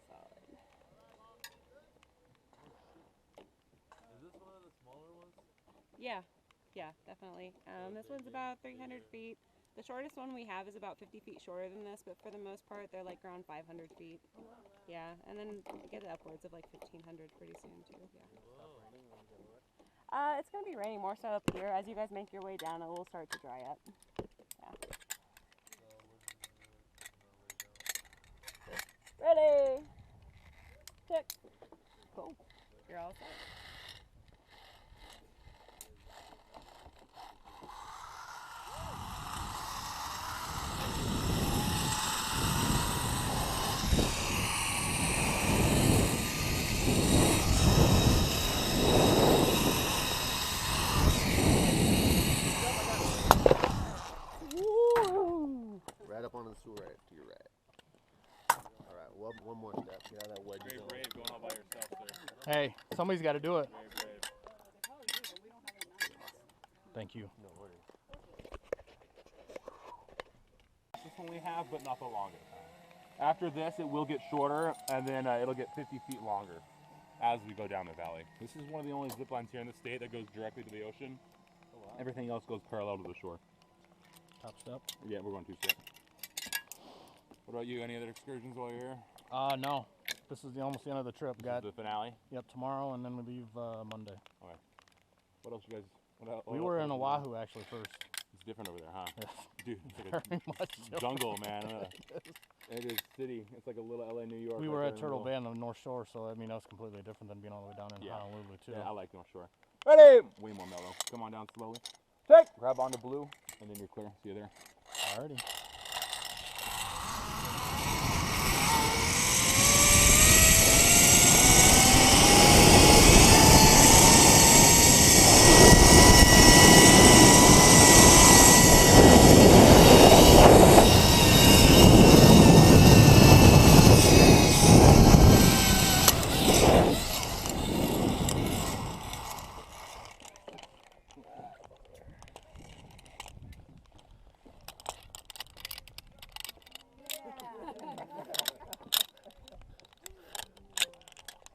Solid. Is this one of the smaller ones? Yeah, definitely. This one's about 300 feet. The shortest one we have is about 50 feet shorter than this, but for the most part, they're like around 500 feet. Yeah, and then you get upwards of like 1,500 pretty soon too. Yeah. It's gonna be raining more so up here. As you guys make your way down, it will start to dry up. Yeah. Ready. Check. Cool. You're all set. Right up onto the stool, right to your right. All right, one more step. Get out of that wedge. Brave going all by yourself there. Hey, somebody's got to do it. Brave. Thank you. No worries. This one we have, but not the longest. After this, it will get shorter, and then it'll get 50 feet longer as we go down the valley. This is one of the only zip lines here in the state that goes directly to the ocean. Oh, wow. Everything else goes parallel to the shore. Top step? Yeah, we're going 2-step. What about you? Any other excursions while you're here? No. This is almost the end of the trip. Got the finale? Yep, tomorrow, and then we leave Monday. Okay. What else you guys? We were in Oahu actually first. It's different over there, huh? Yes. Dude, it's like Very much so. jungle, man. It is city. It's like a little LA, New York. We were at Turtle Bay on the North Shore, so I mean that was completely different than being all the way down in Honolulu too. Yeah, I like North Shore. Ready? Way more mellow. Come on down slowly. Take. Grab onto blue, and then you're clear. See you there. Alrighty.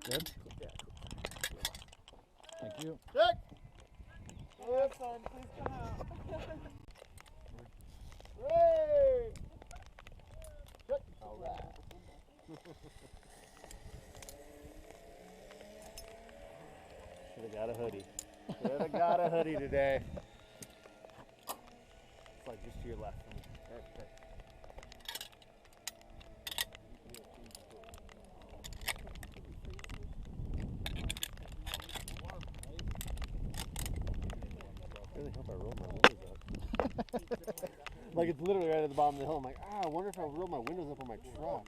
Good? Yeah. Thank you. Check! Have fun. Please come out. Hey! Check! All right. Should have got a hoodie. Should have got a hoodie today. It's like just to your left. Okay. I really hope I rolled my windows up. Like it's literally right at the bottom of the hill. I'm like, I wonder if I rolled my windows up on my truck.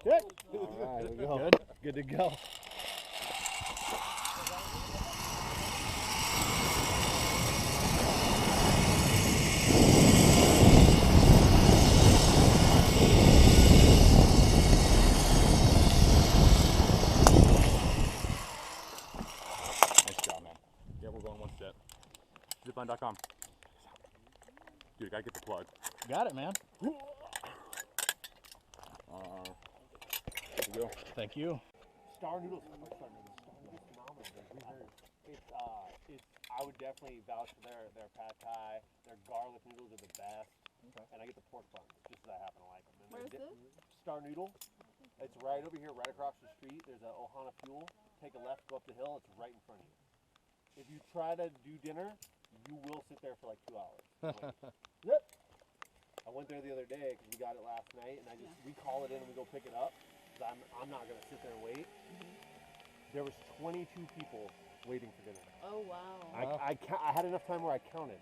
Good. All right, here we go. Good? Good to go. Nice job, man. Yeah, we're going one step. Zipline.com. Dude, gotta get the plug. Got it, man. There you go. Thank you. Star noodles. Star noodles phenomenal. I would definitely vouch for their pad thai. Their garlic noodles are the best. Okay. And I get the pork buns just because I happen to like them. And Where's this? Star Noodle. It's right over here, right across the street. There's a Ohana Fuel. Take a left, go up the hill. It's right in front of you. If you try to do dinner, you will sit there for like 2 hours. Yep. I went there the other day because we got it last night, and we call it in and we go pick it up. I'm not gonna sit there and wait. There was 22 people waiting for dinner. Oh wow. I had enough time where I counted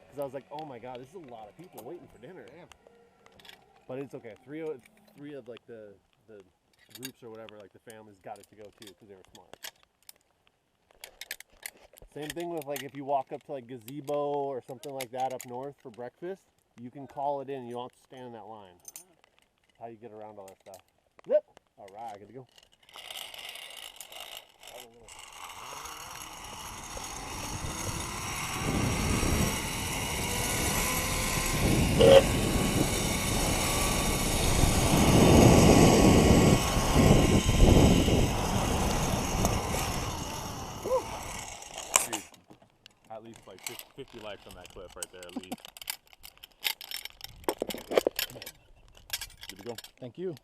because I was like, oh my god, this is a lot of people waiting for dinner. Damn. But it's okay. Three of like the groups or whatever, like the families, got it to go too because they were smart. Same thing with like if you walk up to like Gazebo or something like that up north for breakfast, you can call it in. You don't have to stand in that line. That's how you get around all that stuff. Yep. All right, good to go. to go. Thank you.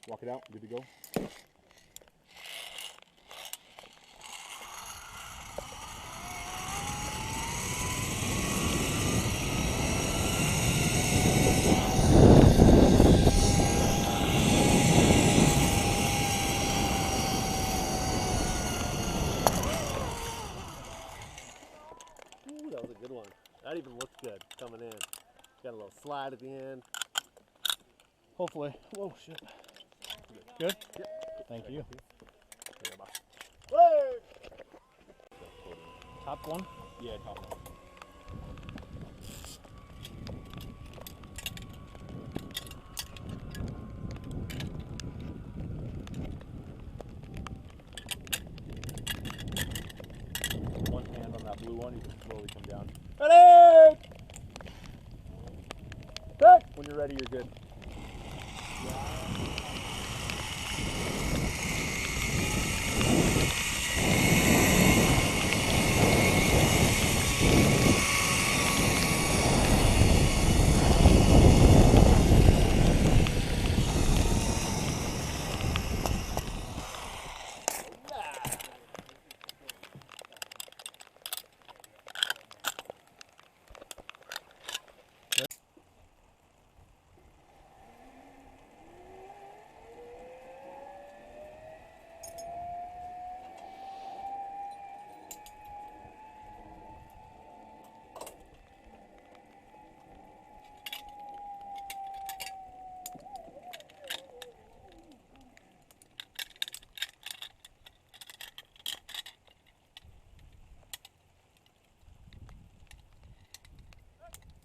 Walk it out. Good to go. Ooh, that was a good one. That even looked good coming in. Got a little slide at the end. Hopefully. Whoa, shit. Good? Yep. Thank you. Hey! Top one? Yeah, top one. One hand on that blue one, you can slowly come down. Ready! When you're ready, you're good.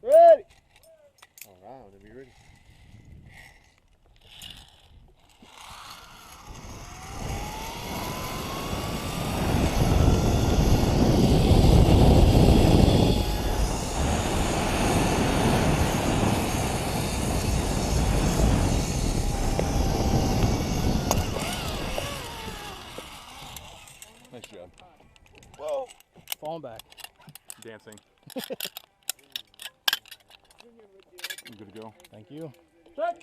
Ready! All right, whenever you're ready. Nice job. Whoa. Falling back. Dancing. I'm good to go. Thank you. Shirt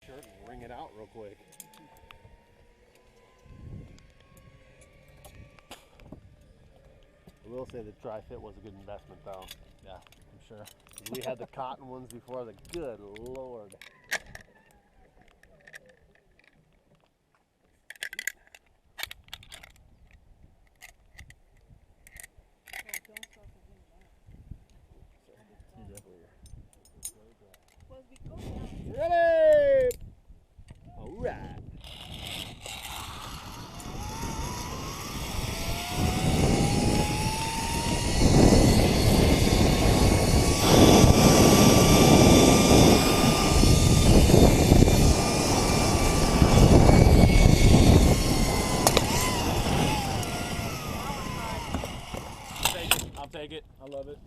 and wring it out real quick. I will say the dry fit was a good investment though. Yeah, I'm sure. We had the cotton ones before, the good lord. Ready! All right. I'll take it. I love it.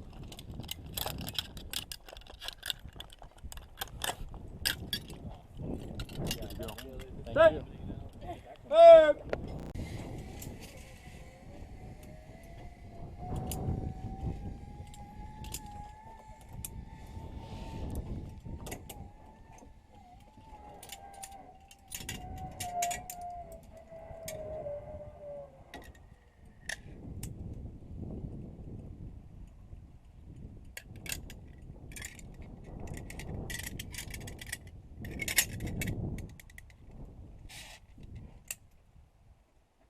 Good to go. Thank you. Hey!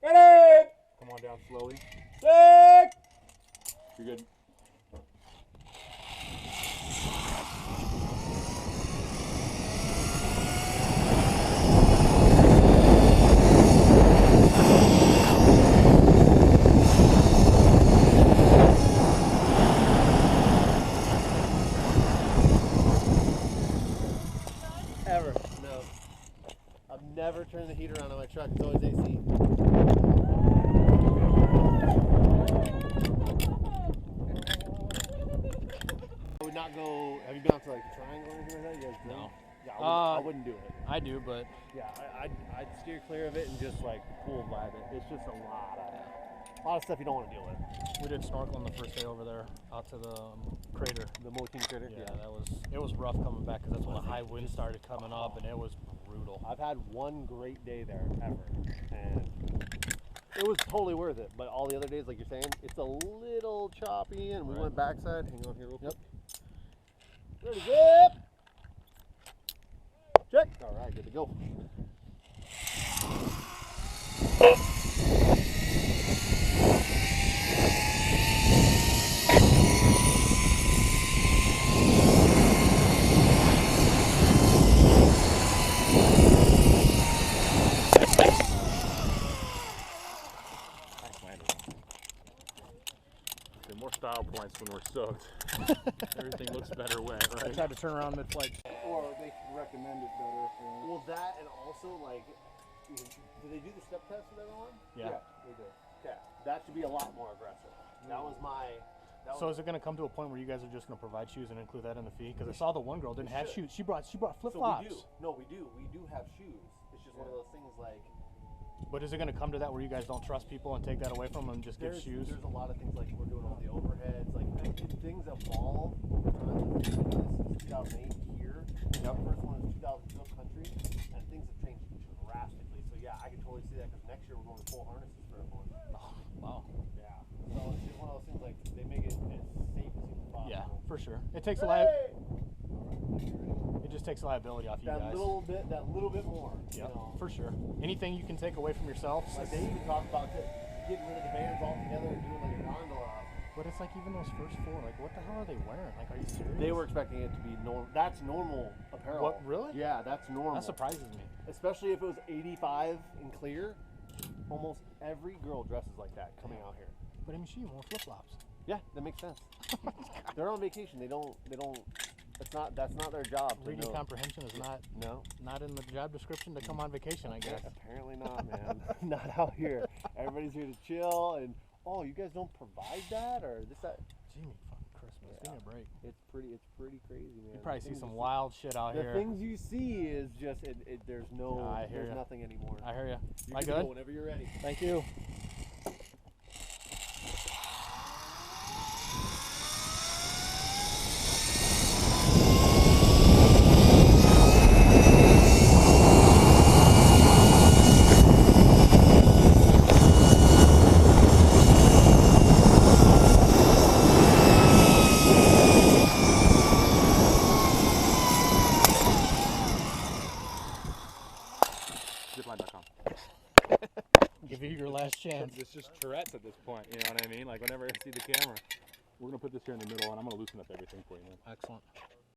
Ready! Come on down slowly. Stick! You're good. never turn the heater on my truck. It's always AC. I would not go. Have you been out to like the Triangle or anything like that? You guys do? No. Yeah, I wouldn't do it. I do, but Yeah, I'd steer clear of it and just like pool vibe it. It's just a lot of stuff you don't want to deal with. we did snorkeling the first day over there out to the crater. The Moline crater. Yeah, it was rough coming back because that's when the high wind started coming up, and it was brutal. I've had one great day there ever, and it was totally worth it. But all the other days, like you're saying, it's a little choppy, and we went backside. Hang on here real quick. Ready, zip! Check. All right, good to go. More style points when we're soaked. Everything looks better wet, I right? tried to turn around mid-flight. Or they recommend it better. Well, that and also like, do they do the step test with everyone? Yeah. They do. Okay, that should be a lot more aggressive. That was my. So is it going to come to a point where you guys are just going to provide shoes and include that in the fee? Because I saw the one girl didn't have shoes. She brought flip-flops. So we do. No, we do. We do have shoes. It's just one of those things like. But is it going to come to that where you guys don't trust people and take that away from them and just give shoes? There's a lot of things like we're doing all the overheads, like things evolve over time. This is 2008 here. Yep. The first one is 2002 up country, and things have changed drastically. So yeah, I can totally see that because next year we're going to full harnesses for everyone. Oh, wow. Yeah. So it's just one of those things like they make it as safe as humanly possible. Yeah, for sure. It takes it just takes liability off you That guys. little bit more. Yeah, You know? for sure. Anything you can take away from yourself. Like they even talk about getting rid of the bands altogether and doing like a gondola. But it's like even those first four, like what the hell are they wearing? Like, are you serious? They were expecting it to be normal. That's normal apparel. What, really? Yeah, that's normal. That surprises me. Especially if it was 85 and clear. Almost every girl dresses like that coming out here. But I mean, she wore flip-flops. Yeah, that makes sense. They're on vacation. They don't. That's not their job. To Reading know. comprehension is not in the job description to come on vacation, I guess. Apparently not, man. Not out here. Everybody's here to chill and you guys don't provide that or this that. Jimmy, fucking Christmas. Give me a break. It's pretty crazy, man. You probably see some wild shit out The here. things you see is just there's ya. nothing anymore. I hear you. You I can good? go whenever you're ready. Thank you. Ziplining.com. Give you your last chance. It's just Tourette's at this point, you know what I mean? Like whenever I see the camera, we're gonna put this here in the middle and I'm gonna loosen up everything for you, man. Excellent.